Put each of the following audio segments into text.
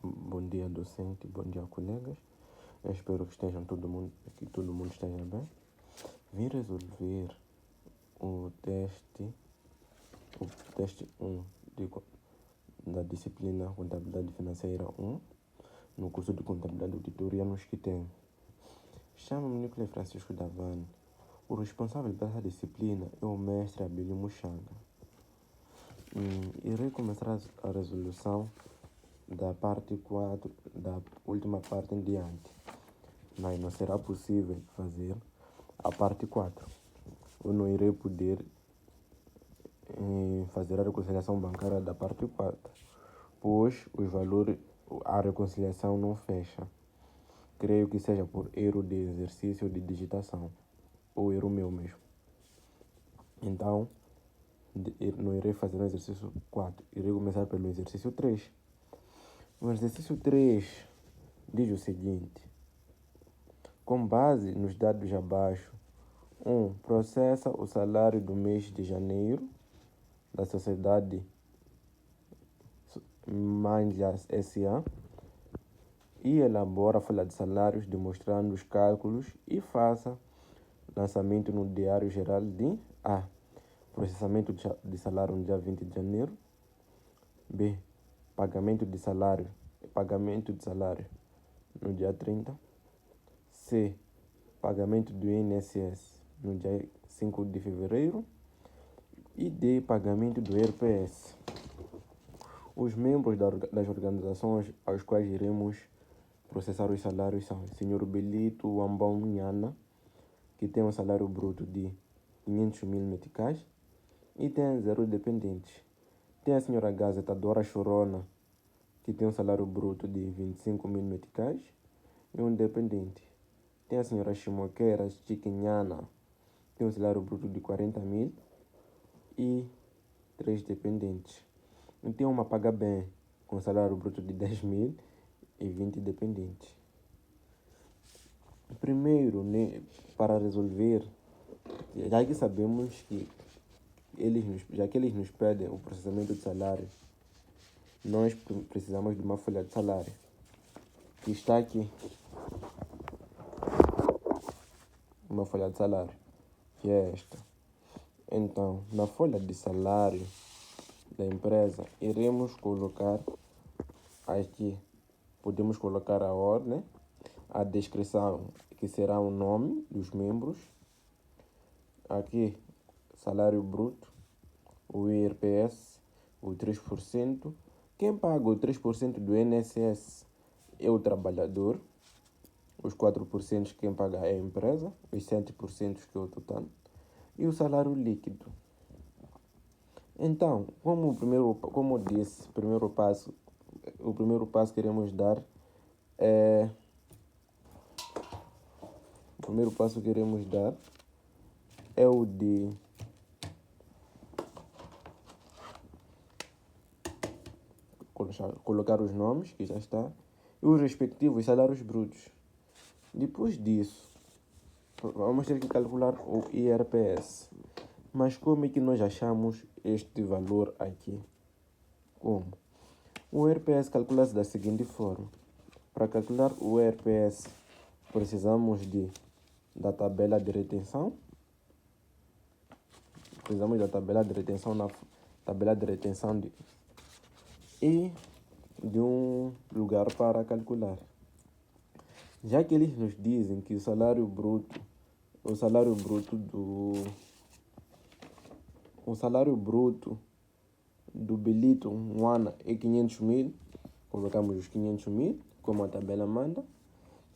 Bom dia, docente, bom dia, colegas. Eu espero que todo mundo esteja bem. Vim resolver o teste 1 da disciplina Contabilidade Financeira 1, no curso de Contabilidade Auditoria no Esquitem. Chamo-me Nicolas Francisco Davani. O responsável dessa disciplina é o mestre Abílio Muxanga. Irei começar a resolução da parte 4, da última parte em diante, mas não será possível fazer a parte 4. Eu não irei poder fazer a reconciliação bancária da parte 4, pois os valores, a reconciliação não fecha. Creio que seja por erro de exercício de digitação, ou erro meu mesmo. Então, não irei fazer o exercício 4, irei começar pelo exercício 3. O exercício 3 diz o seguinte: com base nos dados abaixo, 1. Processa o salário do mês de janeiro da sociedade Mandias S.A. e elabora a folha de salários demonstrando os cálculos e faça lançamento no Diário Geral de A. Processamento de salário no dia 20 de janeiro. B. Pagamento de salário no dia 30. C. Pagamento do INSS no dia 5 de fevereiro. E D. Pagamento do RPS. Os membros das organizações aos quais iremos processar os salários são o Sr. Belito Wambão Nhana, que tem um salário bruto de 500 mil meticais e tem 0 dependentes. Tem a Sra. Gazetadora Chorona, que tem um salário bruto de 25 mil meticais e um dependente. Tem a Sra. Chimoqueira Chiquinhana, que tem um salário bruto de 40 mil e 3 dependentes. E tem uma paga bem, com salário bruto de 10 mil e 20 dependentes. Primeiro, para resolver, já que sabemos que eles nos pedem o processamento de salário, nós precisamos de uma folha de salário, que está aqui. Uma folha de salário, que é esta. Então, na folha de salário da empresa, iremos colocar aqui, podemos colocar a ordem, a descrição, que será o nome dos membros, aqui, salário bruto, o IRPS, o 3%. Quem paga o 3% do INSS é o trabalhador, os 4% quem paga é a empresa, os 7% que é o total, e o salário líquido. Então, como eu disse, o primeiro passo que iremos dar é o de colocar os nomes, que já está, e os respectivos salários brutos. Depois disso, vamos ter que calcular o IRPS. Mas como é que nós achamos este valor aqui? Como? O IRPS calcula-se da seguinte forma. Para calcular o IRPS, precisamos da tabela de retenção. Precisamos da tabela de retenção e de um lugar para calcular. Já que eles nos dizem que o salário bruto do Belito Nhana é 500 mil, colocamos os 500 mil, como a tabela manda,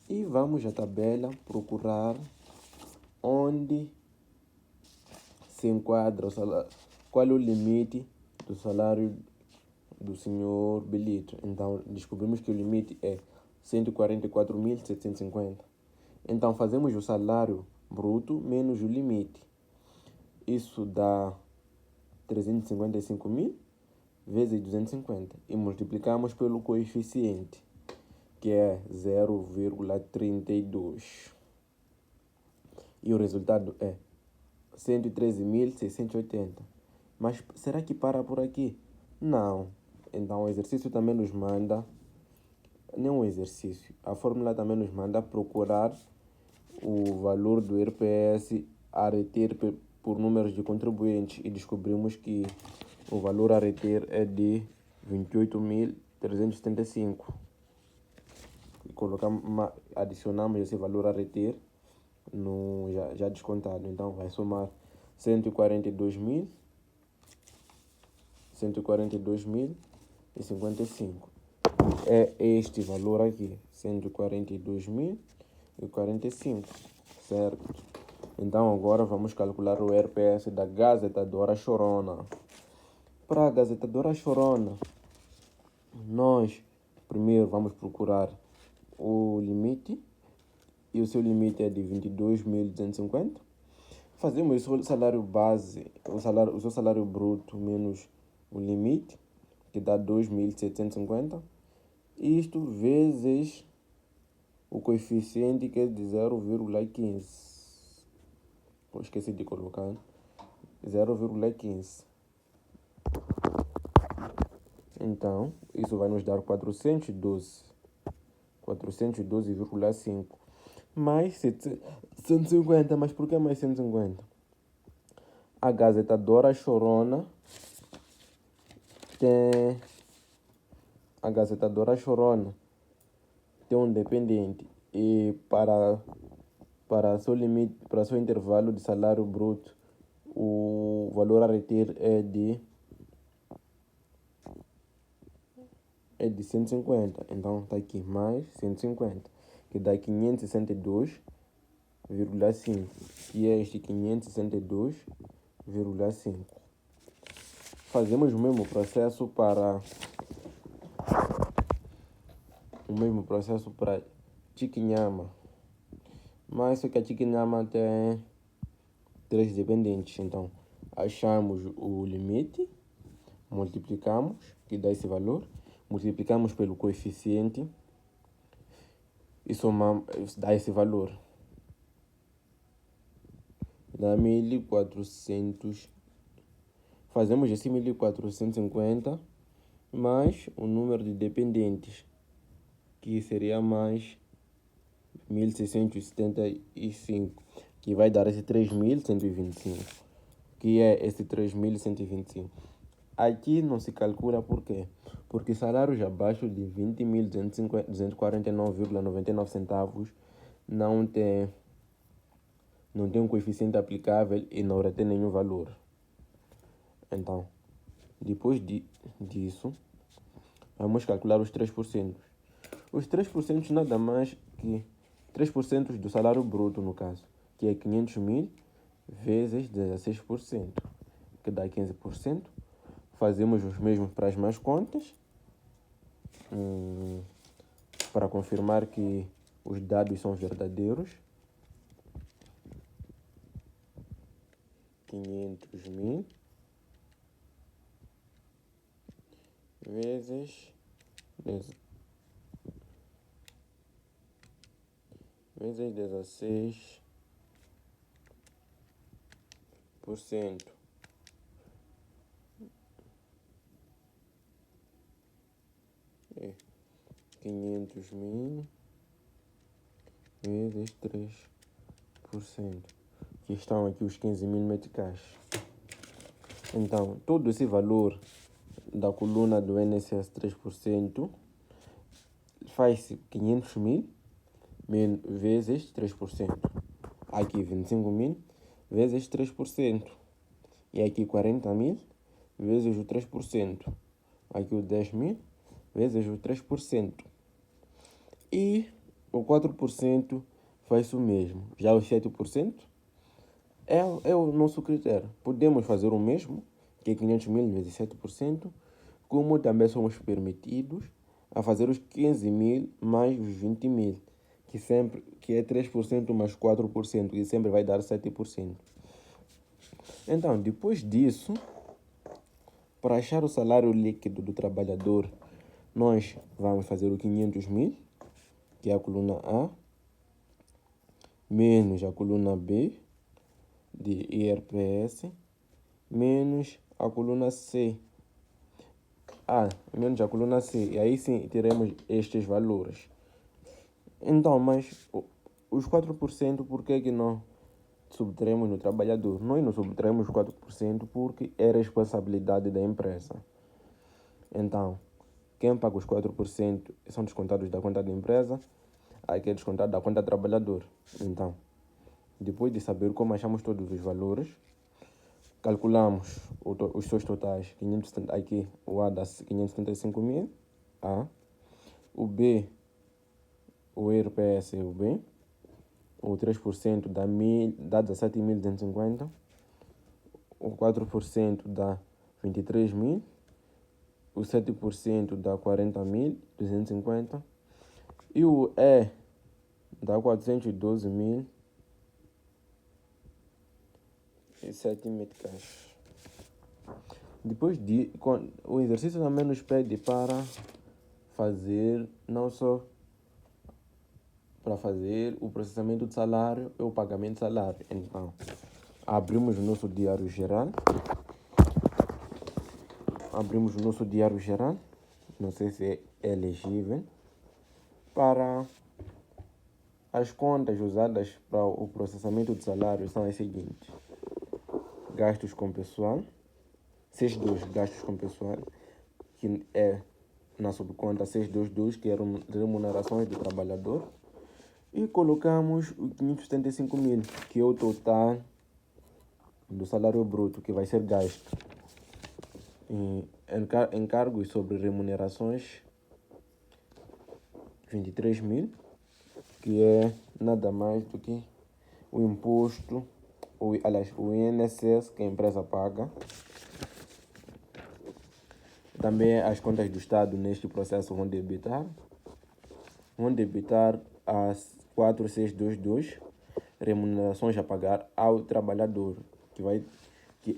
e vamos à tabela procurar onde se enquadra o salário, qual é o limite do salário do Sr. Belito. Então, descobrimos que o limite é 144.750. Então, fazemos o salário bruto menos o limite. Isso dá 355 mil vezes 250 e multiplicamos pelo coeficiente, que é 0,32. E o resultado é 113.680. Mas será que para por aqui? Não. Então o exercício também nos manda, não um exercício, a fórmula também nos manda procurar o valor do RPS a reter por números de contribuintes e descobrimos que o valor a reter é de 28.375. Adicionamos esse valor a reter no já descontado. Então vai somar 142.055. É este valor aqui, 142.045, certo? Então agora vamos calcular o RPS da gazetadora Chorona. Para a gazetadora Chorona, nós primeiro vamos procurar o limite, e o seu limite é de 22.250. Fazemos o salário base, o seu salário bruto menos o limite, que dá 2.750. Isto vezes o coeficiente, que é de 0,15. Esqueci de colocar 0,15. Então, isso vai nos dar 412,5 mais 150. Mas por que mais 150? A gazetadora Chorona tem um dependente, e para seu limite, para seu intervalo de salário bruto, o valor a reter é de 150. Então está aqui mais 150, que dá 562,5, e é este 562,5. Fazemos o mesmo processo para Chiquinhama, mas só que a Chiquinhama tem 3 dependentes. Então achamos o limite, multiplicamos, que dá esse valor, multiplicamos pelo coeficiente e somamos, dá esse valor, dá 1.400. Fazemos esse 1.450 mais o número de dependentes, que seria mais 1.675, que vai dar esse 3.125, que é esse 3.125. Aqui não se calcula por quê? Porque salários abaixo de 20.249,99 centavos não tem um coeficiente aplicável e não retém nenhum valor. Então, depois disso, vamos calcular os 3%. Os 3% nada mais que 3% do salário bruto, no caso, que é 500.000 vezes 16%, que dá 15%. Fazemos os mesmos para as mais contas, para confirmar que os dados são verdadeiros. 500.000 vezes 16%. É 500.000 vezes 3%. Que estão aqui os 15.000 meticais. Então, todo esse valor da coluna do INSS 3% faz-se 500.000 vezes 3%. Aqui 25.000 vezes 3%. E aqui 40.000 vezes o 3%. Aqui o 10.000 vezes o 3%. E o 4% faz o mesmo. Já os 7% é o nosso critério. Podemos fazer o mesmo, que é 500.000 vezes 7%, como também somos permitidos a fazer os 15.000 mais os 20.000, que é 3% mais 4%, que sempre vai dar 7%. Então, depois disso, para achar o salário líquido do trabalhador, nós vamos fazer o 500.000, que é a coluna A, menos a coluna B de IRPS, menos a coluna C, A menos a coluna C. E aí sim teremos estes valores. Então, mas os 4%, por que não subtraímos no trabalhador? Nós não subtraímos os 4% porque é responsabilidade da empresa. Então, quem paga os 4% são descontados da conta da empresa, aqui é descontado da conta do trabalhador. Então, depois de saber como achamos todos os valores, calculamos os seus totais. 570, aqui o A dá 575 mil, A. O B, o IRPS é o B. O 3% dá 17.250. O 4% dá 23 mil. O 7% dá 40.250. E o E dá 412.007 meticais. Depois o exercício também nos pede para fazer, não só para fazer o processamento de salário e o pagamento de salário. Então, abrimos o nosso diário geral. Não sei se é elegível. Para as contas usadas para o processamento de salário são as seguintes: gastos com pessoal, C2, gastos com pessoal, que é na subconta 622, que é remunerações do trabalhador, e colocamos o 575 mil, que é o total do salário bruto que vai ser gasto. Encargos sobre remunerações, 23 mil, que é nada mais do que o imposto, o INSS que a empresa paga. Também as contas do Estado neste processo vão debitar as 4622, remunerações a pagar ao trabalhador, que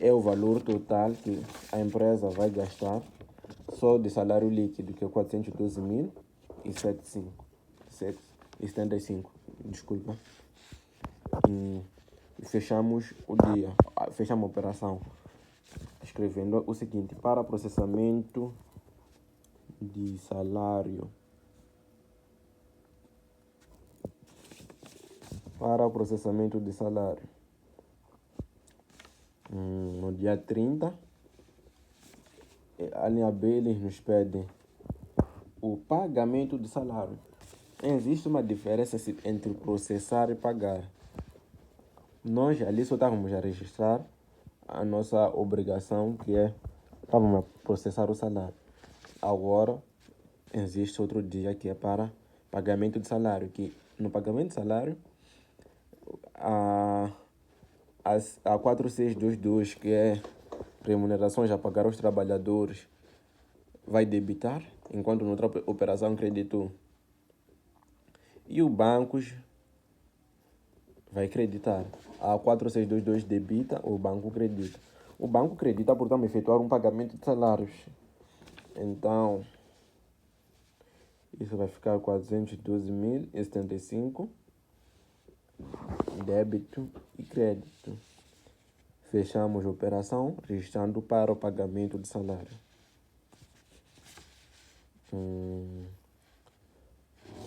é o valor total que a empresa vai gastar só de salário líquido, que é 412.075. Desculpa. E fechamos o dia, fechamos a operação escrevendo o seguinte: para processamento de salário, no dia 30, a linha B, eles nos pedem o pagamento de salário. Existe uma diferença entre processar e pagar. Nós ali só estávamos a registrar a nossa obrigação, que é estávamos a processar o salário. Agora existe outro dia que é para pagamento de salário, que no pagamento de salário a 4622, que é remunerações a pagar aos trabalhadores, vai debitar, enquanto noutra operação creditou. E o bancos vai creditar. A 4622 debita, o banco credita. O banco credita por também efetuar um pagamento de salários. Então, isso vai ficar 412.075, débito e crédito. Fechamos a operação, registrando para o pagamento de salário.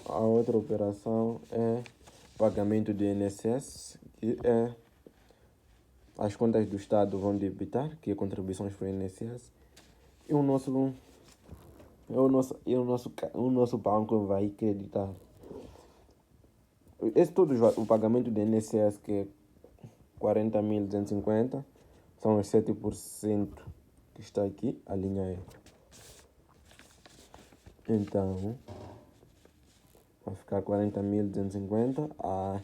A outra operação é pagamento do INSS, que é as contas do Estado vão debitar, que é contribuições para o INSS, e o nosso banco vai creditar. Esse todo o pagamento do INSS, que é 40.250, são os 7% que está aqui, a linha E. Então, vai ficar 40.250 a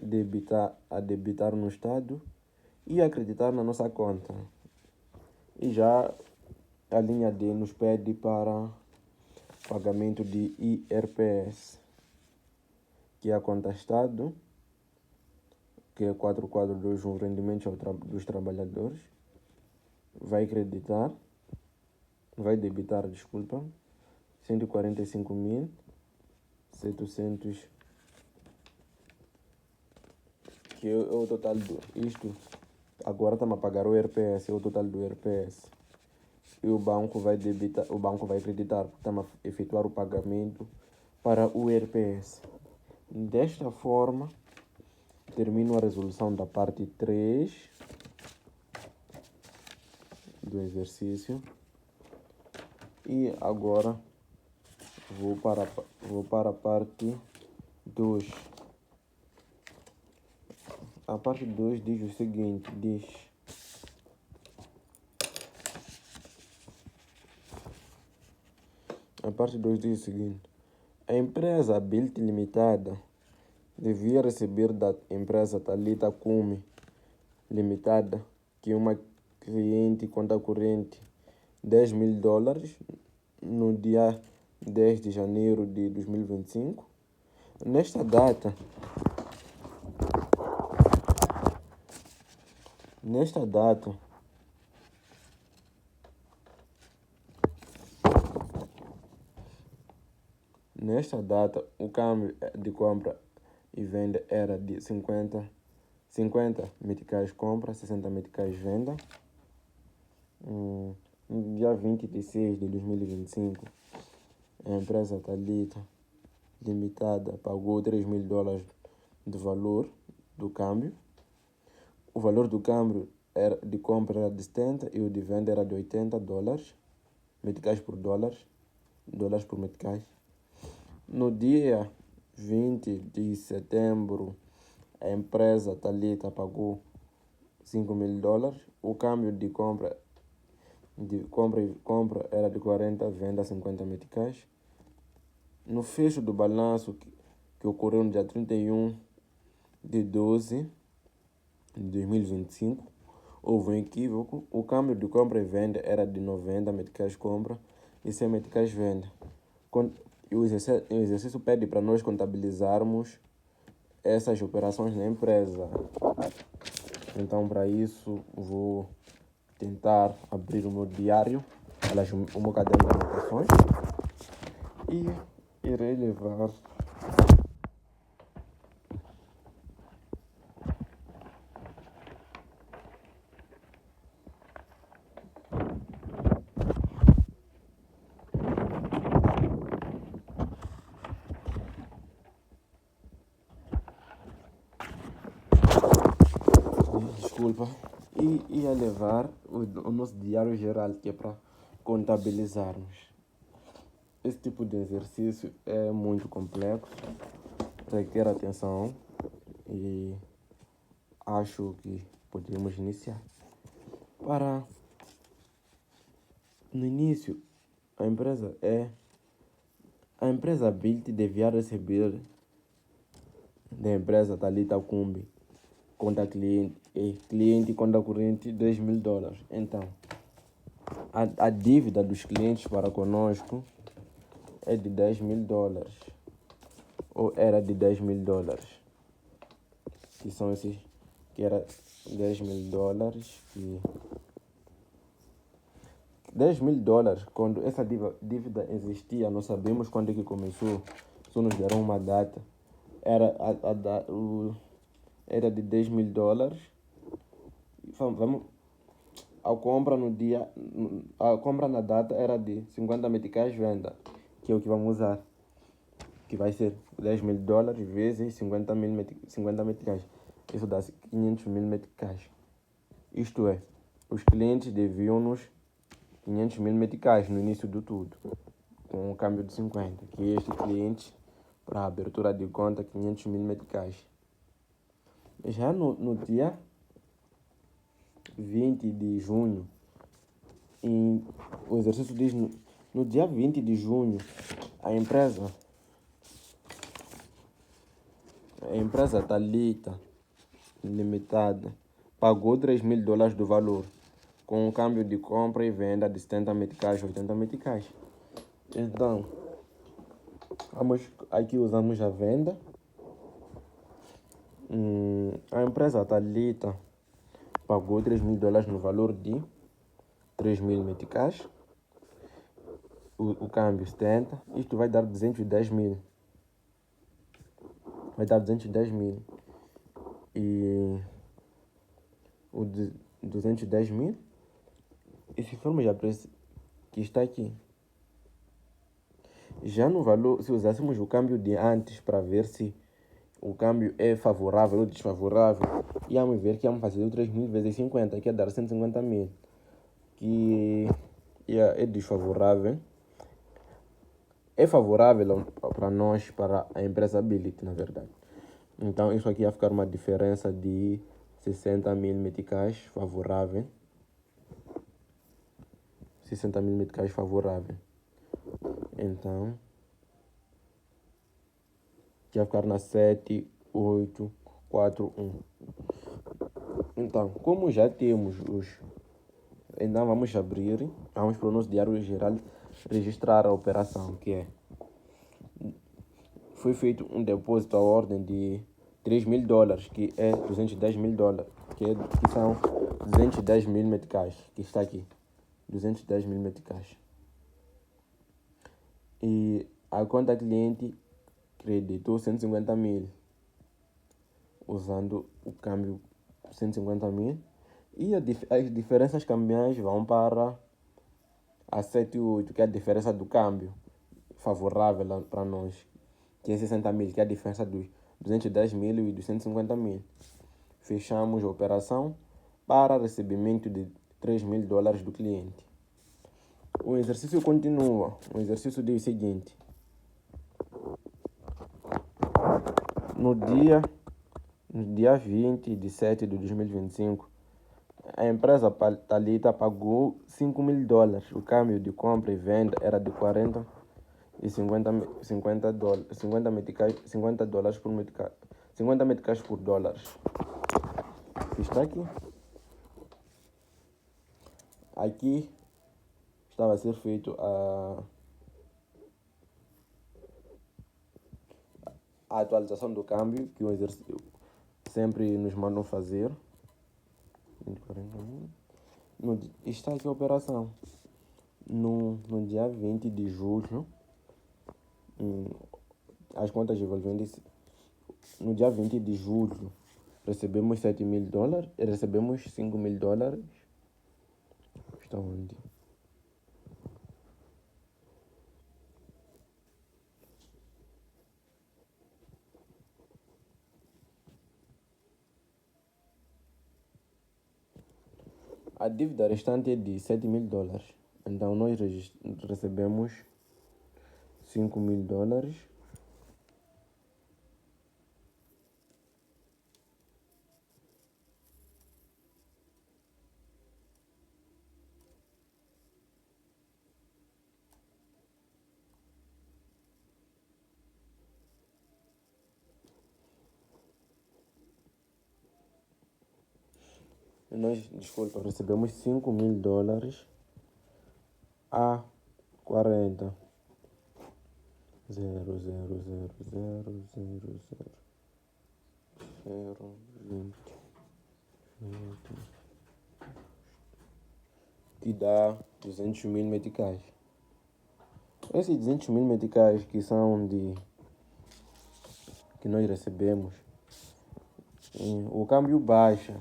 debitar no Estado e acreditar na nossa conta. E já a linha D nos pede para pagamento de IRPS, que é a conta Estado, que é 4421, rendimento dos trabalhadores. Vai debitar, 145.700, que é o total isto. Agora estamos a pagar o IRPS, é o total do IRPS. e o banco vai acreditar que estamos a efetuar o pagamento para o RPS. Desta forma, termino a resolução da parte 3 do exercício e agora vou para a parte 2. A parte 2 diz o seguinte, a empresa Ability Limitada devia receber da empresa Thalita Cume Limitada, que é uma cliente conta corrente, $10.000 no dia 10 de janeiro de 2025. Nesta data, o câmbio de compra e venda era de 50 meticais compra, 60 meticais venda. No dia 20 de 6 de 2025, a empresa Thalita Limitada pagou $3.000 de valor do câmbio. O valor do câmbio de compra era de 70 e o de venda era de $80, meticais por dólares por meticais. No dia 20 de setembro, a empresa Thalita pagou $5.000. O câmbio de compra era de 40, venda 50 meticais. No fecho do balanço que ocorreu no dia 31 de 12 de 2025, houve um equívoco. O câmbio de compra e venda era de 90 meticais compra e 100 meticais venda. O exercício pede para nós contabilizarmos essas operações na empresa. Então, para isso, vou tentar abrir o meu diário, o meu caderno de anotações, e irei levar ia levar o nosso diário geral, que é para contabilizarmos. Esse tipo de exercício é muito complexo, requer atenção e acho que podemos iniciar. No início, a empresa Ability devia receber da empresa Thalita Cume conta cliente conta corrente $10.000. Então, a dívida dos clientes para conosco é de $10.000, ou era de $10.000, que são esses, que era $10.000 e $10.000. Quando essa dívida existia, nós sabemos quando é que começou, só nos deram uma data. Era de $10.000. A compra na data era de 50 meticais venda, que é o que vamos usar, que vai ser $10.000 vezes 50 meticais. Isso dá 500.000 meticais. Isto é, os clientes deviam-nos 500.000 meticais no início de tudo, com um câmbio de 50, que este cliente, para a abertura de conta, 500.000 meticais. Já no dia 20 de junho, o exercício diz, no dia 20 de junho, a empresa Thalita Limitada pagou $3.000 do valor, com um câmbio de compra e venda de 70 meticais, 80 meticais. Então, aqui usamos a venda. A empresa Thalita pagou $3.000 no valor de 3.000 meticais. O câmbio 70. Isto vai dar 210.000. E o de 210.000. E se formos que está aqui. Já no valor, se usássemos o câmbio de antes para ver se o câmbio é favorável ou desfavorável, íamos ver que íamos fazer o 3.000 vezes 50, que ia dar 150 mil, que é desfavorável. É favorável para nós, para a empresa Ability, na verdade. Então, isso aqui ia ficar uma diferença de 60 mil meticais favorável. 60 mil meticais favorável. Então, ia ficar na 7841. Então, como já temos os... Então, vamos abrir. Vamos para o nosso diário geral registrar a operação, que é... Foi feito um depósito à ordem de $3.000, que é $210.000, que são 210 mil meticais, que está aqui, 210 mil meticais. E a conta cliente creditou 150 mil, usando o câmbio 150 mil, e as diferenças cambiais vão para a 78, que é a diferença do câmbio favorável para nós, que é 60 mil, que é a diferença dos 210 mil e dos 150 mil. Fechamos a operação para recebimento de $3.000 do cliente. O exercício continua. O exercício diz o seguinte: no dia 20 de 7 de 2025, a empresa Thalita pagou $5.000. O câmbio de compra e venda era de 40 e 50 dólares por meticais, 50 meticais por dólares. Está aqui. Aqui estava a ser feito a atualização do câmbio, que o exercício sempre nos mandam fazer. Está aqui a operação. No dia 20 de julho, as contas envolventes. No dia 20 de julho, recebemos $7.000, recebemos $5.000. Está onde? A dívida restante é de $7.000. Então, nós recebemos $5.000. Recebemos $5.000 a 40. 0,000000020, que dá 200 mil meticais. Esses 200 mil meticais que nós recebemos, o câmbio baixa,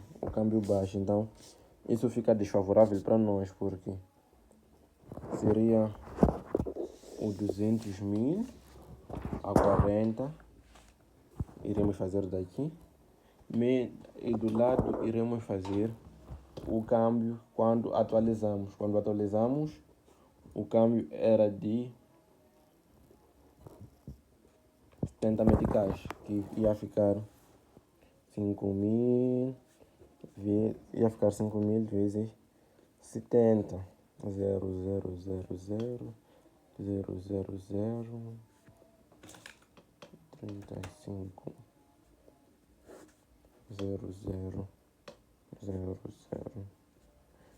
então isso fica desfavorável para nós, porque seria o 200 mil a 40, iremos fazer daqui, e do lado iremos fazer o câmbio quando atualizamos. Quando atualizamos, o câmbio era de 70 meticais, que ia ficar 5.000, ia ficar 5.000 vezes 70, 0,000, 35, 0000,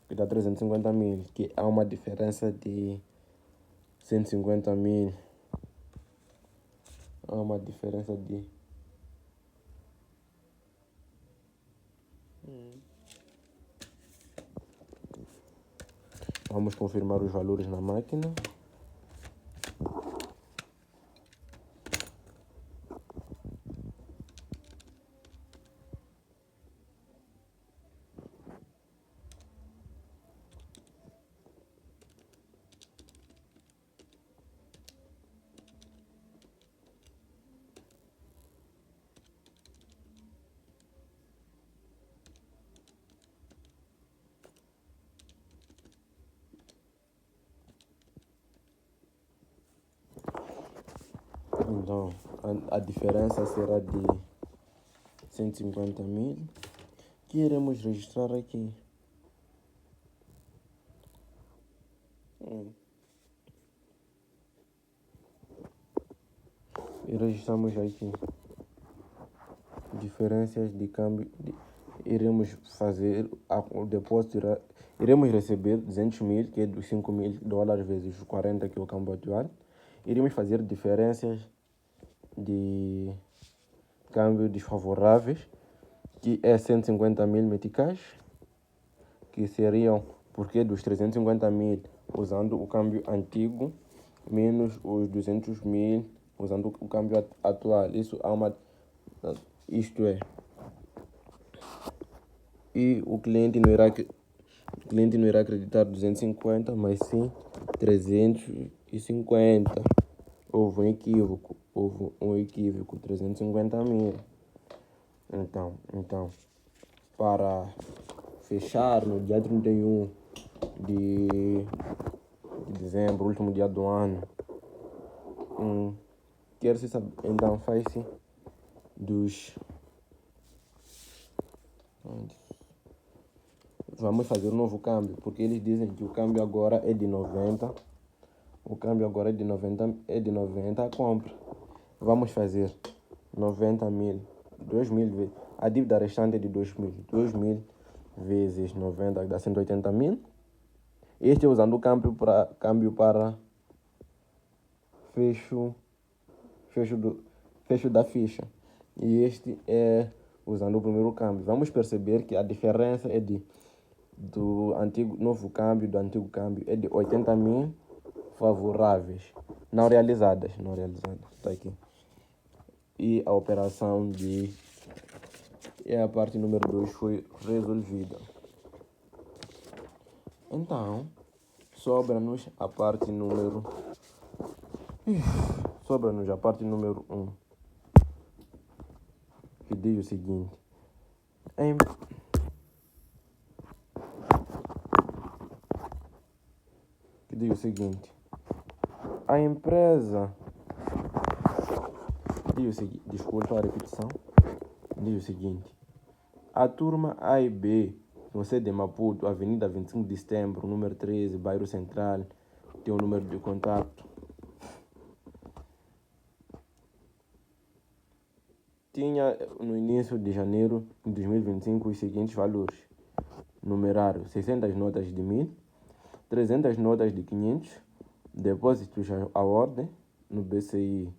que dá 350 mil, que há uma diferença de 150 mil. Há uma diferença de... Vamos confirmar os valores na máquina. Então, a diferença será de 150 mil, que iremos registrar aqui. E registramos aqui. Diferenças de câmbio. Iremos fazer o depósito. Iremos receber 200 mil, que é dos 5 mil dólares vezes 40, que é o câmbio atual. Iremos fazer diferenças de câmbio desfavoráveis, que é 150 mil meticais, que seriam, porque dos 350 mil usando o câmbio antigo, menos os 200 mil usando o câmbio atual. Isto é, e o cliente não irá acreditar 250, mas sim 350. Houve um equívoco, 350 mil. Então, para fechar no dia 31 de dezembro, último dia do ano, quer-se saber, então faz-se dos... Vamos fazer um novo câmbio, porque eles dizem que o câmbio agora é de 90. O câmbio agora é de 90 a compra. Vamos fazer 90 mil, 2 mil vezes. A dívida restante é de 2 mil. 2 mil vezes 90 dá 180 mil. Este é usando o câmbio para fecho da ficha. E este é usando o primeiro câmbio. Vamos perceber que a diferença é do antigo câmbio é de 80 mil favoráveis, não realizadas. Está aqui. E a operação a parte número 2 foi resolvida. Então, sobra-nos a parte número 1, que diz o seguinte: a empresa desculpa a repetição, diz o seguinte: a turma A e B, no sede de Maputo, Avenida 25 de Setembro, número 13, bairro Central, tem o número de contato. Tinha no início de janeiro de 2025 os seguintes valores: numerário 600 notas de 1.000, 300 notas de 500, depósitos à ordem no BCI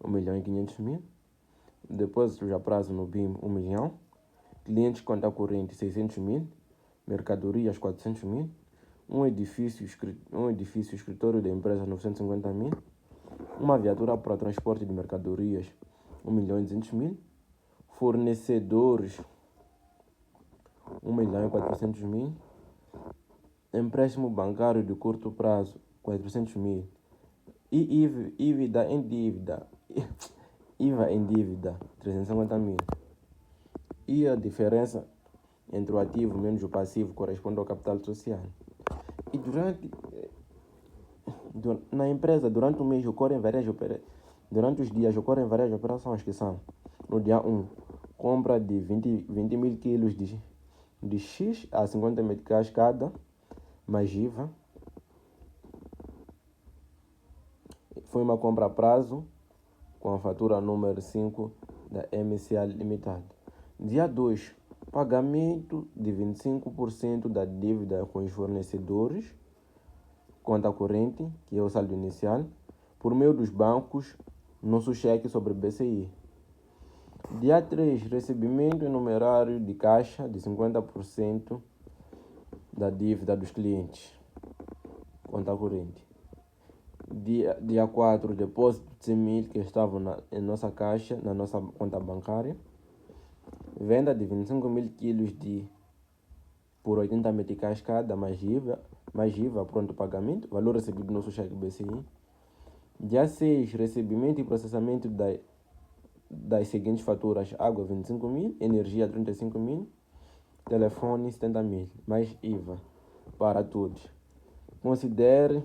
1.500.000, depósitos a prazo no BIM 1 milhão, clientes conta corrente 600 mil, mercadorias 400 mil, um edifício escritório da empresa 950 mil, uma viatura para transporte de mercadorias 1.200.000, fornecedores 1.400.000, empréstimo bancário de curto prazo 400 mil, e IVA em dívida 350 mil. E a diferença entre o ativo menos o passivo corresponde ao capital social. E na empresa, durante o mês, durante os dias, ocorrem várias operações, que são: no dia 1, compra de 20 mil quilos de X a 50 meticais cada, mais IVA. Foi uma compra a prazo, com a fatura número 5 da MCA Limitada. Dia 2, pagamento de 25% da dívida com os fornecedores, conta corrente, que é o saldo inicial, por meio dos bancos, nosso cheque sobre BCI. Dia 3, recebimento em numerário de caixa de 50% da dívida dos clientes, conta corrente. Dia 4, depósito de 100 mil que estavam em nossa caixa, na nossa conta bancária. Venda de 25 mil quilos por 80 meticais cada, mais IVA, pronto pagamento, valor recebido no nosso cheque BCI. Dia 6, recebimento e processamento das seguintes faturas: água 25 mil, energia 35 mil, telefone 70 mil, mais IVA para todos. Considere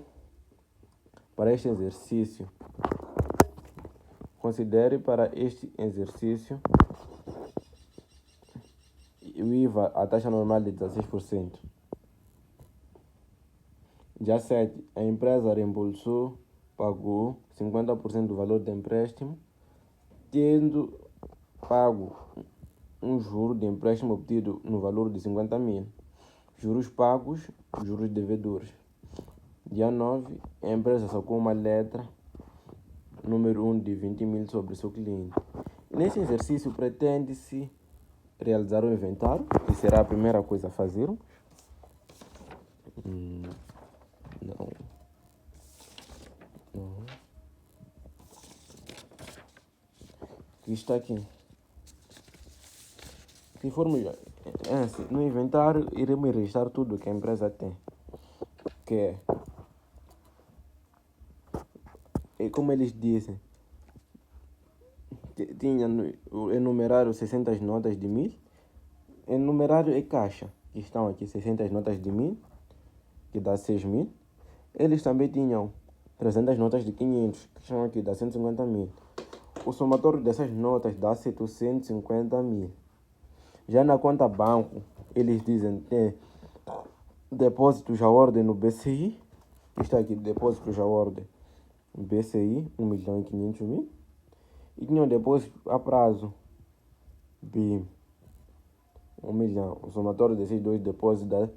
para este exercício Considere para este exercício o IVA, a taxa normal de 16%. Já 7. A empresa reembolsou, pagou 50% do valor do empréstimo, tendo pago um juro de empréstimo obtido no valor de 50 mil. Juros pagos, juros devedores. Dia 9. A empresa sacou uma letra número 1 de 20 mil sobre seu cliente. Nesse exercício, pretende-se realizar o inventário, que será a primeira coisa a fazer. Não. Que está aqui. Se formos no inventário, iremos registrar tudo que a empresa tem. Que é como eles dizem, tinha enumerário 60 notas de 1000. Enumerário é caixa, que estão aqui 60 notas de 1000, que dá 6.000. Eles também tinham 300 notas de 500, que estão aqui, dá 150 mil. O somatório dessas notas dá 750 mil. Já na conta banco, eles dizem que tem depósitos à ordem no BCI. Está aqui, depósitos à ordem no BCI, 1.500.000. E tinha um depósito a prazo, BIM, 1 milhão. O somatório desses dois depósitos dá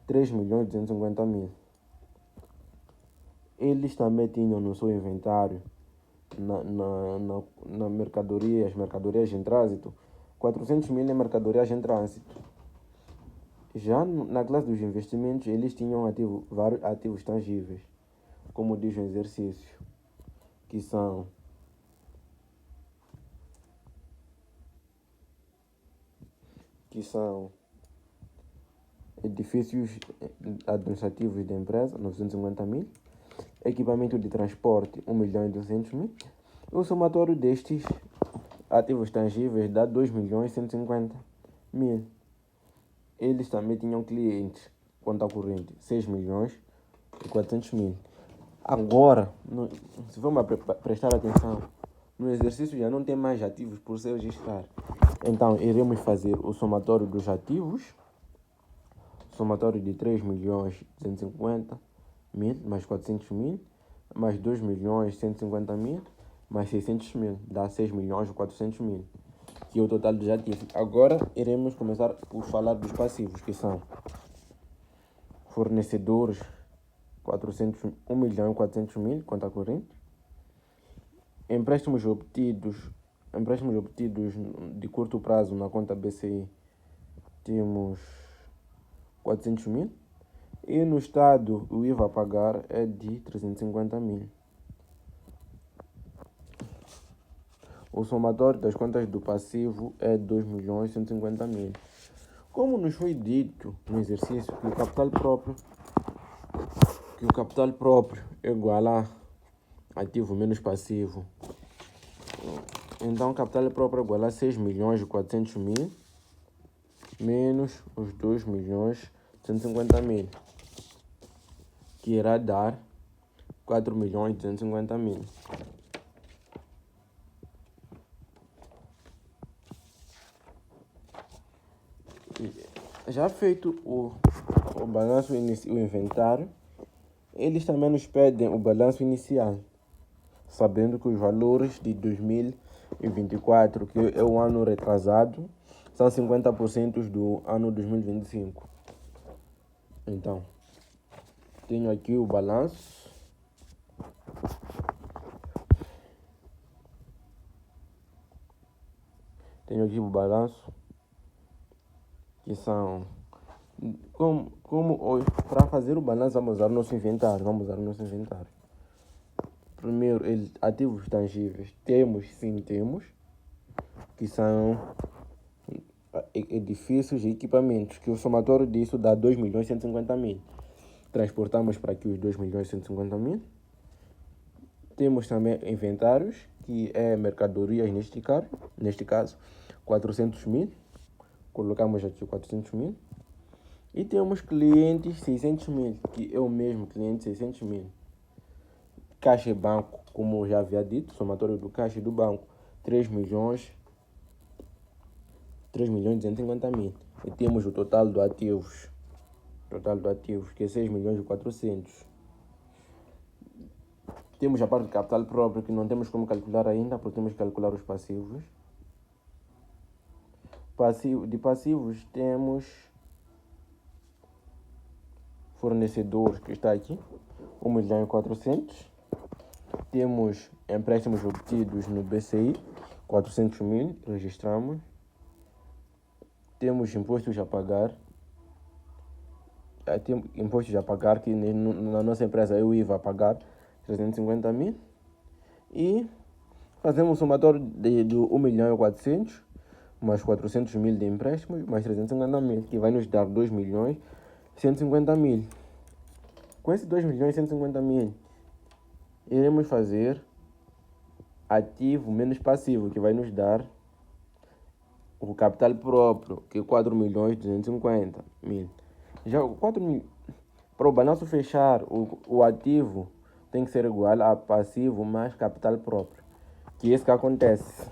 3.250.000. Eles também tinham no seu inventário, na mercadorias em trânsito, 400 mil em mercadorias em trânsito. Já na classe dos investimentos, eles tinham vários ativos tangíveis, como diz o exercício, que são edifícios administrativos da empresa, 950 mil, equipamento de transporte, 1.200.000, e o somatório destes ativos tangíveis dá 2.150.000. Eles também tinham clientes, conta corrente, 6.400.000. Agora, se vamos prestar atenção, no exercício já não tem mais ativos por se registrar. Então, iremos fazer o somatório dos ativos, somatório de 3.250.000 mais 400.000, mais 2.150.000, mais 600.000, dá 6.400.000, que é o total dos ativos. Agora, iremos começar por falar dos passivos, que são fornecedores, 1.400.000, conta corrente. Empréstimos obtidos de curto prazo na conta BCI, temos 400.000. E no estado, o IVA a pagar é de 350.000. O somatório das contas do passivo é 2.150.000. Como nos foi dito no exercício que o capital próprio é igual a ativo menos passivo, então o capital próprio é igual a 6.400.000 menos os 2.150.000, que irá dar 4.250.000. Já feito o balanço o inventário, eles também nos pedem o balanço inicial, sabendo que os valores de 2024, que é o ano retrasado, são 50% do ano 2025. Então, tenho aqui o balanço. Que são... para fazer o balanço, vamos usar o nosso inventário. Primeiro, ativos tangíveis. Temos, que são edifícios e equipamentos, que o somatório disso dá 2.150.000. Transportamos para aqui os 2.150.000. Temos também inventários, que é mercadorias neste caso 400.000. Colocamos aqui 400.000. E temos clientes 600.000, que é o mesmo cliente 600.000. Caixa e banco, como eu já havia dito, somatório do caixa e do banco, 3.250.000. E temos o total do ativos, que é 6.400.000. Temos a parte de capital próprio, que não temos como calcular ainda, porque temos que calcular os passivos. De passivos temos fornecedores, que está aqui, 1.400.000. Temos empréstimos obtidos no BCI, 400.000, registramos. Temos impostos a pagar. Impostos a pagar, que na nossa empresa é o IVA a pagar, 350.000. E fazemos um somatório de 1.400.000, mais 400.000 de empréstimos, mais 350.000, que vai nos dar 2.150.000. Com esses 2.150.000, iremos fazer ativo menos passivo, que vai nos dar o capital próprio, que é 4.250.000. Já o 4.000, para o balanço fechar, o ativo tem que ser igual a passivo mais capital próprio, que é isso que acontece.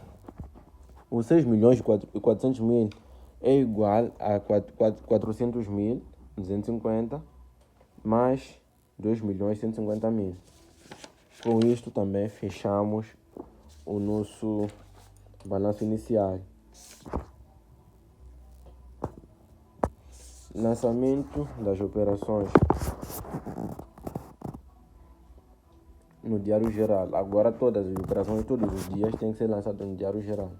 Os 6.400.000 é igual a 400.250 mais 2.150.000. Com isto também fechamos o nosso balanço inicial. Lançamento das operações no Diário Geral. Agora todas as operações, todos os dias, têm que ser lançadas no Diário Geral.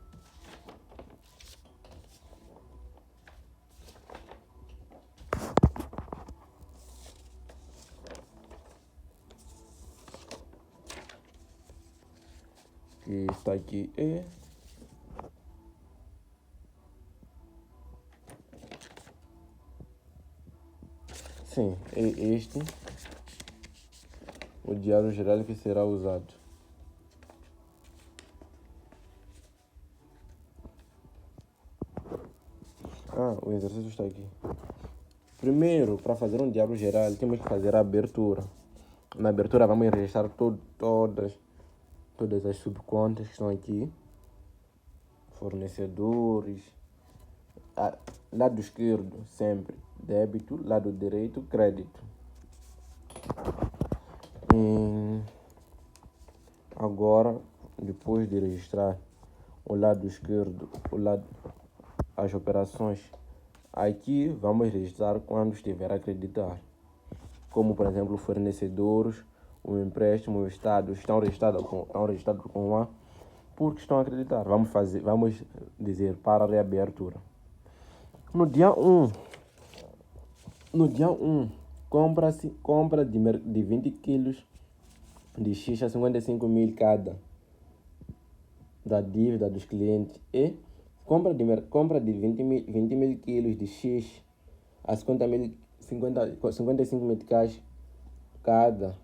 Que está aqui é este o Diário Geral que será usado. O exercício está aqui. Primeiro, para fazer um Diário Geral, temos que fazer a abertura. Na abertura vamos registrar todas as subcontas que estão aqui. Fornecedores. Lado esquerdo, sempre débito. Lado direito, crédito. Agora, depois de registrar o lado esquerdo, as operações, aqui vamos registrar quando estiver a acreditar. Como, por exemplo, fornecedores, o empréstimo, o Estado estão registrados com A, porque estão a acreditar. Vamos dizer para a reabertura. No dia 1, compra de 20 quilos de xixa, 55.000 cada, da dívida dos clientes, e compra de 20.000 quilos de X a 55 meticais cada,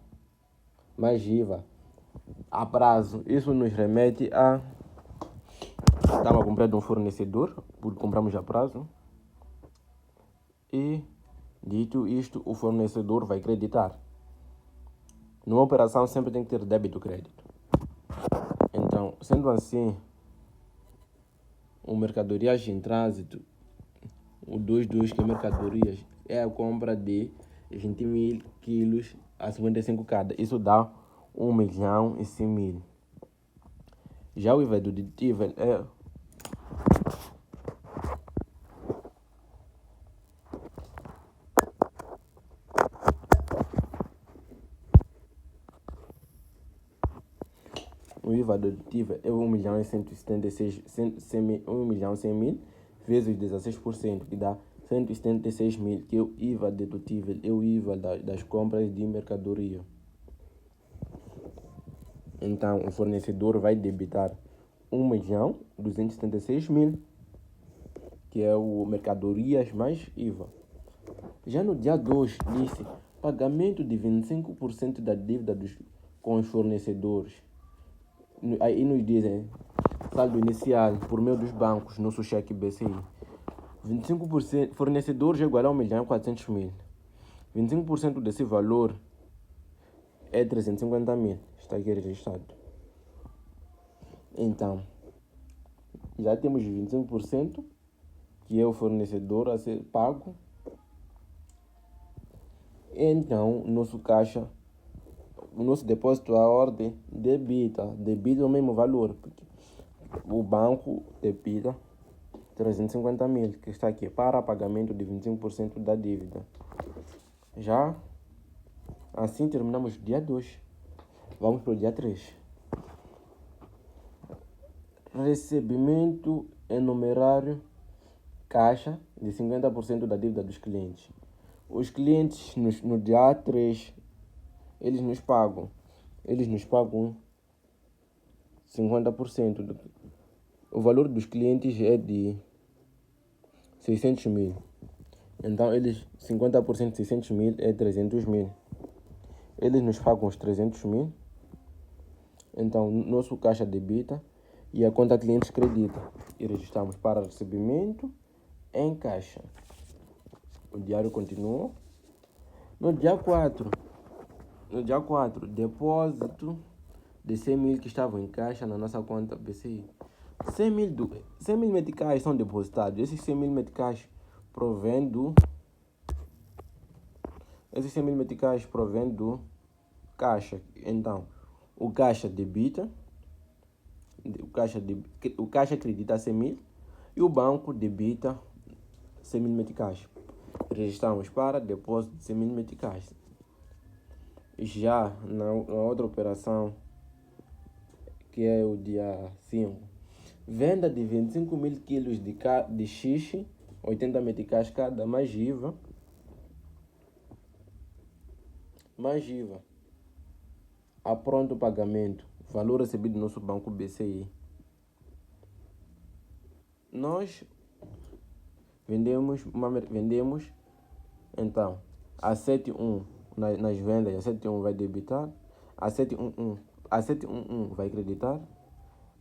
mais IVA, a prazo. Isso nos remete a estamos a comprar de um fornecedor, porque compramos a prazo, e dito isto, o fornecedor vai creditar. Numa operação sempre tem que ter débito e crédito. Então, sendo assim, o mercadorias em trânsito, o 22, que é mercadorias, é a compra de 20.000 quilos a 55 cada. Isso dá 1.100.000. Já o IVA dedutível é o IVA dedutível é 1.176.000 vezes 16%, que dá 176.000, que é o IVA dedutível, é o IVA das compras de mercadoria. Então, o fornecedor vai debitar 1.276.000, que é o mercadorias mais IVA. Já no dia 2, disse pagamento de 25% da dívida com os fornecedores. Aí nos dizem saldo inicial por meio dos bancos, nosso cheque BCI. 25%, fornecedores é igual a 1.400.000. 25% desse valor é 350.000. Está aqui registrado. Então, já temos 25%, que é o fornecedor a ser pago. Então, nosso caixa, o nosso depósito à ordem debita o mesmo valor, porque o banco debita 350 mil, que está aqui, para pagamento de 25% da dívida. Já assim terminamos o dia 2. Vamos para o dia 3. Recebimento em numerário caixa de 50% da dívida dos clientes. Os clientes no dia 3, eles nos pagam 50%. O valor dos clientes é de 600 mil. Então, 50% de 600 mil é 300 mil. Eles nos pagam os 300 mil. Então, nosso caixa debita e a conta clientes credita. E registramos para recebimento em caixa. O diário continua. No dia 4, depósito de 100 mil que estavam em caixa na nossa conta BCI. 100 mil meticais são depositados. Esses 100 mil meticais provém do caixa. Então, o caixa debita, o caixa acredita 100 mil e o banco debita 100 mil meticais. Registramos para depósito de 100 mil meticais. Já na outra operação, que é o dia 5, venda de 25 mil quilos de xixi, 80 meticais cada, mais IVA. A pronto pagamento, valor recebido do nosso banco BCI. Nós vendemos então a 71 nas vendas, a 71 vai debitar, a 711 vai creditar,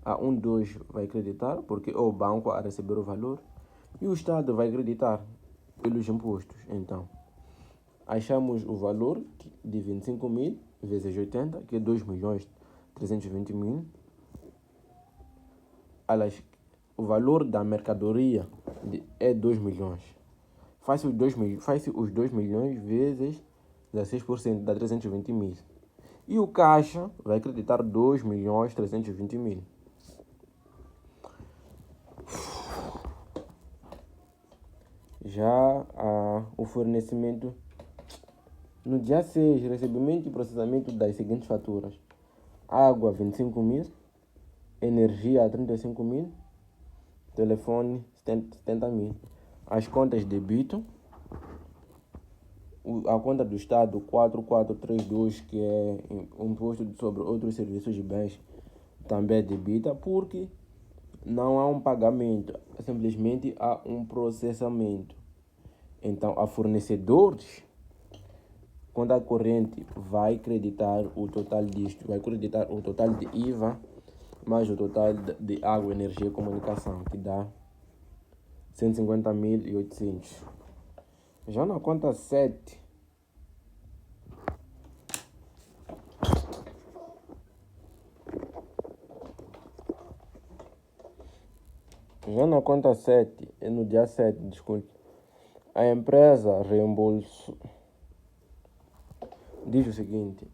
a 12 vai creditar, porque é o banco a receber o valor, e o Estado vai creditar pelos impostos. Então, achamos o valor de 25 mil vezes 80, que é 2.320.000. O valor da mercadoria é 2 milhões. Faz os 2 milhões vezes 16%, dá 320 mil. E o caixa vai acreditar 2.320.000. Já o fornecimento, no dia 6, recebimento e processamento das seguintes faturas: água 25 mil, energia 35 mil, telefone 70 mil. As contas debitam. A conta do Estado 4432, que é imposto sobre outros serviços de bens, também debita, porque não há um pagamento, simplesmente há um processamento. Então, a fornecedores, conta corrente vai creditar o total disto, vai creditar o total de IVA mais o total de água, energia e comunicação, que dá 150.800. Já na conta 7, no dia 7, desculpe, a empresa reembolsou, diz o seguinte: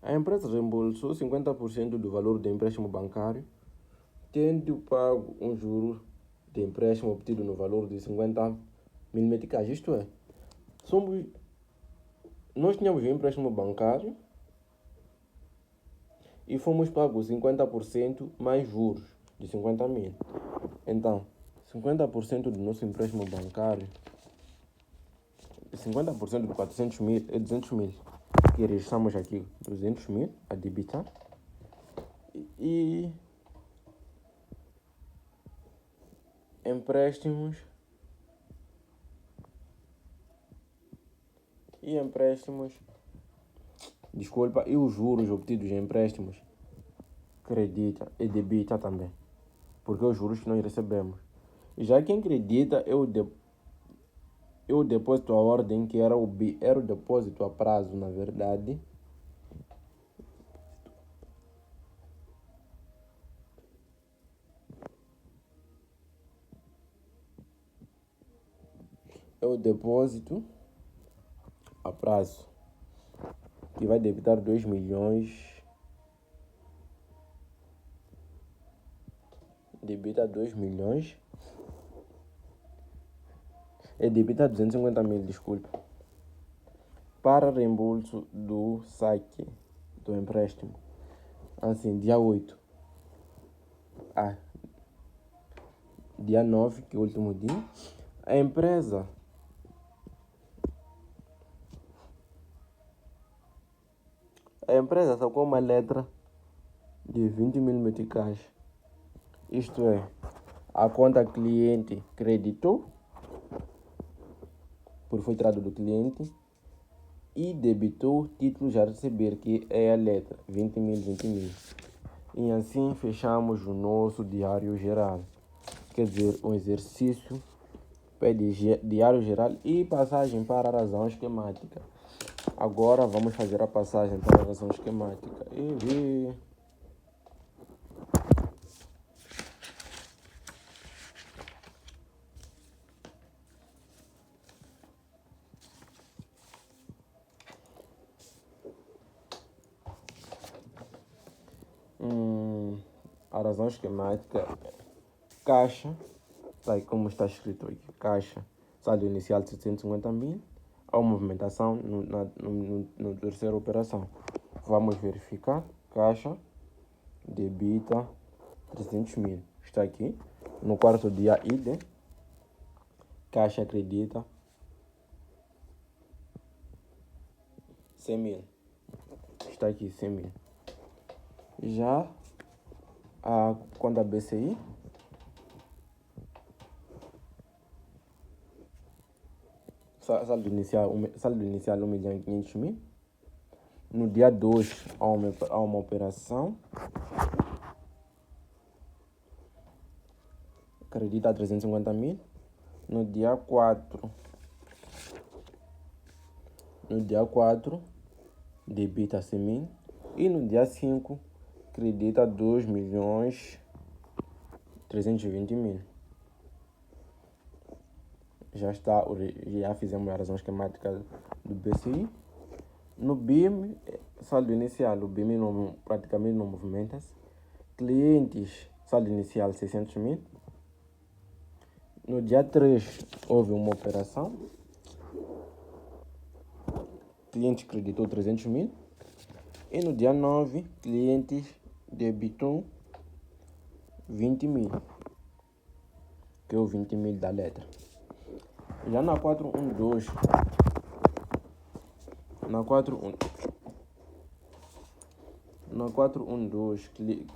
a empresa reembolsou 50% do valor do empréstimo bancário, tendo pago um juro de empréstimo obtido no valor de 50 mil meticais. Isto é, nós tínhamos um empréstimo bancário e fomos pagos 50% mais juros de 50 mil. Então, 50% do nosso empréstimo bancário, 50% de 400 mil é 200 mil. Que registramos aqui 200 mil a debitar. E empréstimos. E os juros obtidos em empréstimos credita e debita também, porque os juros que nós recebemos. E já quem credita é o depósito à ordem, que era o depósito a prazo, na verdade. é o depósito a prazo, que vai debitar 2 milhões. Debita 2 milhões. Debita 250 mil, desculpa. Para reembolso do saque do empréstimo. Assim, dia 8. Dia 9, que é o último dia. A empresa sacou uma letra de 20 mil meticais. Isto é, a conta cliente creditou, por foi tirado do cliente, e debitou títulos a receber, que é a letra 20 mil. E assim fechamos o nosso diário geral. Quer dizer, um exercício pede diário geral e passagem para a razão esquemática. Agora vamos fazer a passagem para a razão esquemática. A razão esquemática, caixa, tá, como está escrito aqui, caixa, saldo inicial de 750 mil, a movimentação no terceira operação. Vamos verificar, caixa, debita 300 mil, está aqui. No quarto dia, idem, caixa acredita 100 mil, está aqui 100 mil. Já a conta BCI, saldo inicial 1.500.000. No dia 2 há uma operação, acredita 350 mil. No dia 4, debita 100 mil. E no dia 5, acredita 2.320.000. Já fizemos a razão esquemática do BCI. No BIM, saldo inicial, o BIM praticamente não movimenta-se. Clientes, saldo inicial 600 mil. No dia 3, houve uma operação. Cliente creditou 300 mil. E no dia 9, clientes debitou 20 mil, que é o 20 mil da letra. Já na 412,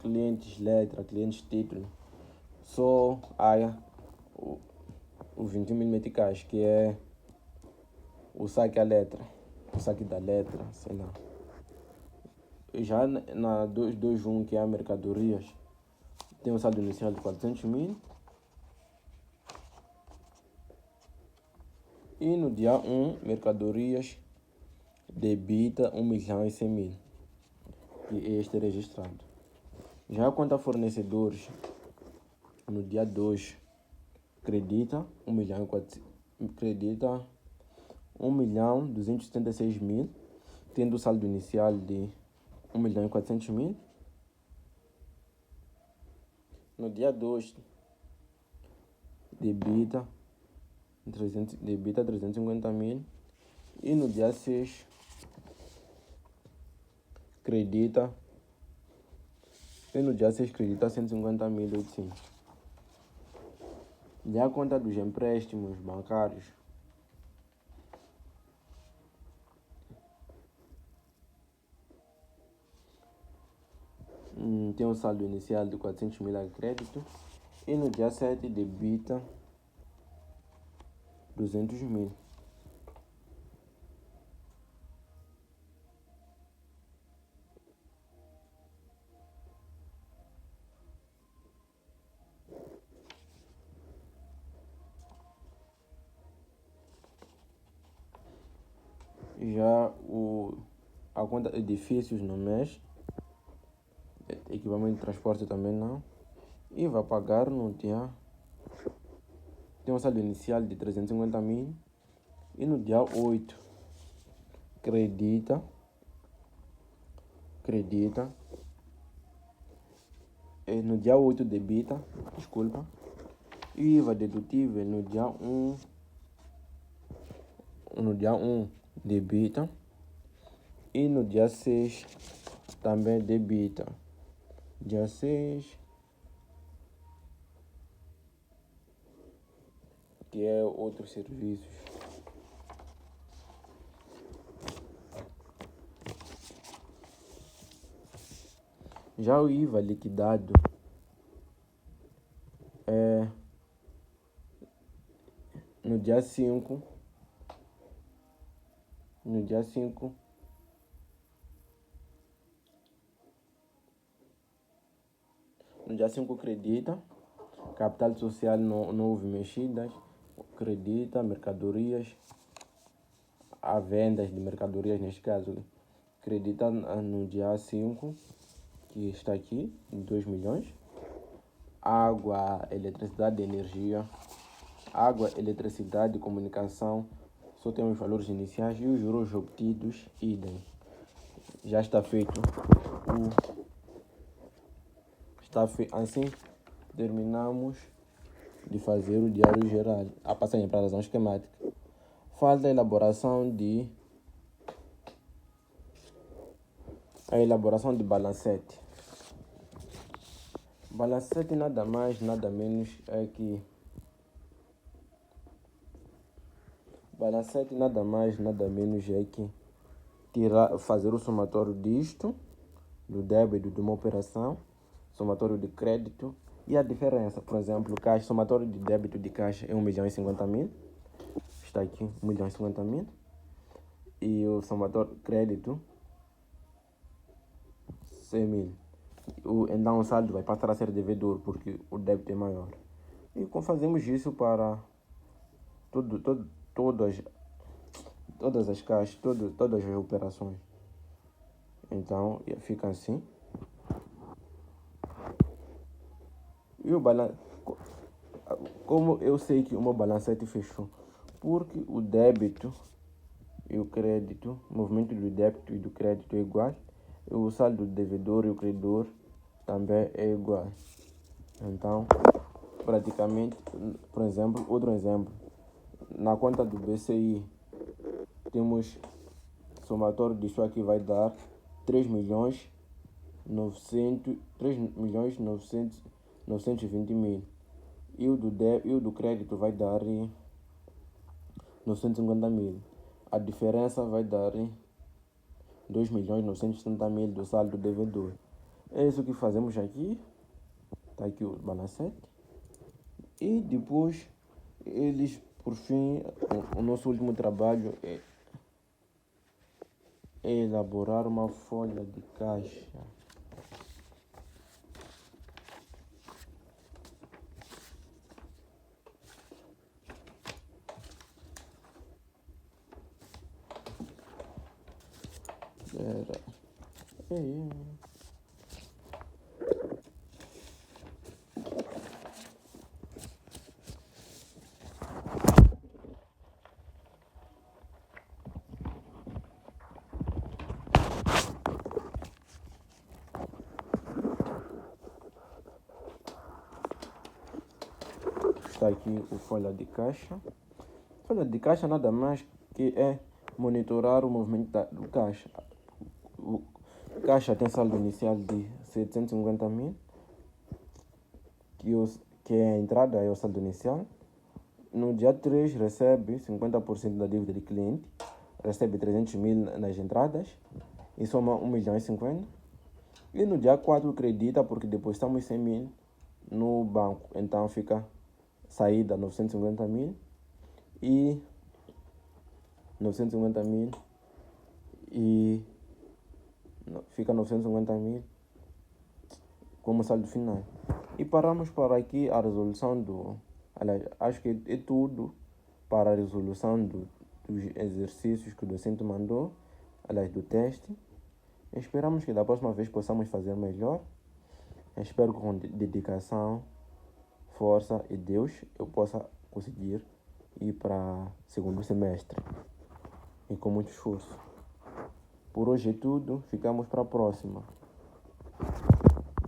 clientes letra, clientes título, só há o 20 mil meticais, que é o saque da letra, sei lá. Já na 221, que é a mercadorias, tem um saldo inicial de 400 mil. E no dia 1, mercadorias debita 1.100.000, que este é registrado. Já quanto a fornecedores, no dia 2, acredita 1.276.000, tendo o saldo inicial de 1.400.000. No dia 2, debita 350 mil. E no dia 6, acredita 150.800. Já a conta dos empréstimos bancários, tem um saldo inicial de 400 mil a crédito. E no dia 7, debita 200 mil. Já a conta edifícios no mês, equipamento de transporte também não. E vai pagar no dia, tem um saldo inicial de 350 mil. E no dia 8, credita. E no dia 8 debita, desculpa. E IVA dedutível no dia 1. No dia 1 debita. E no dia 6 também debita. Dia 6, que é outros serviços. Já o IVA liquidado é no dia 5. No dia 5. No dia 5 credita. Capital social não houve mexidas. Credita mercadorias. A vendas de mercadorias, neste caso, credita no dia 5, que está aqui, 2 milhões. Água, eletricidade e energia. Água, eletricidade e comunicação, só tem os valores iniciais e os juros obtidos, idem. Já está feito. Assim, terminamos de fazer o diário geral. A passagem para a razão esquemática. Falta a elaboração de balancete. Balancete nada mais, nada menos é que fazer o somatório disto, do débito de uma operação, somatório de crédito e a diferença. Por exemplo, caixa, somatório de débito de caixa é 1.050.000. Está aqui, 1.050.000. E o somatório de crédito, 100.000. Então o saldo vai passar a ser devedor porque o débito é maior. E fazemos isso para todas as caixas, todas as operações. Então fica assim. E o como eu sei que o meu balancete fechou? Porque o débito e o crédito, o movimento do débito e do crédito é igual. E o saldo do devedor e o credor também é igual. Então, praticamente, por exemplo, outro exemplo, na conta do BCI, temos somatório disso aqui vai dar 3.920.000. E o do crédito vai dar 950.000. A diferença vai dar 2.970.000 do saldo devedor. É isso que fazemos aqui. Está aqui o balancete. E depois, por fim, o nosso último trabalho é elaborar uma folha de caixa. Está aqui o folha de caixa. Folha de caixa nada mais que é monitorar o movimento do caixa. O caixa tem saldo inicial de 750.000, que é a entrada, é o saldo inicial. No dia 3 recebe 50% da dívida de cliente, recebe 300.000 nas entradas e soma 1.050.000. E no dia 4 acredita porque depositamos 100.000 no banco, então fica saída 950.000 e 950.000 e fica 950.000 como saldo final. E paramos para aqui a resolução aliás, acho que é tudo para a resolução dos exercícios que o docente mandou, aliás, do teste. Esperamos que da próxima vez possamos fazer melhor. Espero que com dedicação, força e Deus eu possa conseguir ir para segundo semestre e com muito esforço. Por hoje é tudo, ficamos para a próxima.